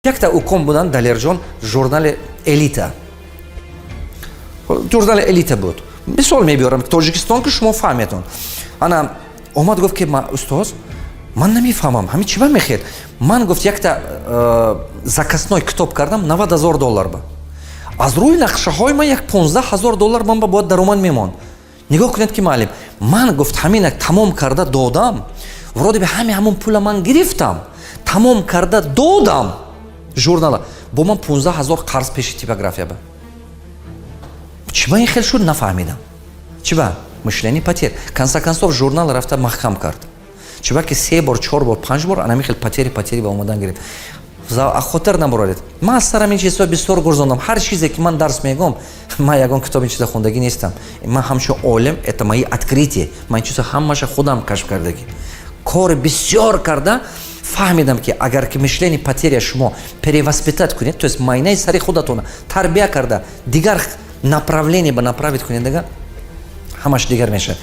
Якта уком буданд Далерҷон журнали Элита. Журнали Элита буд. Мисол мебиёрам, Тоҷикистон ки шумо фаҳметон. Ана омад гуфт ки устоз, ман намефаҳмам, ҳамин чӣ ба мехел? Ман гуфт якта закасной китоб кардам $90,000 ба. Аз рӯи нақшаҳои ман як $15,000 ман ба бояд даромад мемонд. Нигоҳ кунед ки маълим, ман гуфт ҳаминак тамом карда додам. Вроде би ҳамон пула ман гирифтам. Тамом карда додам. Журнала. Бо ман $15,000 қарз пеши типография ба. Чӣ ба ин хел шуд нафаҳмидам. Чӣ ба? Мышлени потер. Конца концов журнал рафта маҳкам кард. Чӣ ба ки 3 бор, 4 бор, 5 бор анами хел потери ба омадан гирифт. Хотир набуралед. Ман аз сарам ин чизҳо бисёр гурзондам. Ҳар чизе ки ман дарс мегӯям, ман ягон китоб ин чиза хондагӣ нестам. Ман ҳамчун олим, это мои открытия. Ман ин чиза ҳамаша худам кашф кардагӣ. Кори бисёр карда фаҳмидам ки агар ки мишлени потеря шумо перевоспитат кунед, то есть майнаи сари худатона тарбия карда дигар направление ба направит кунед, ҳамаш дигар мешавад.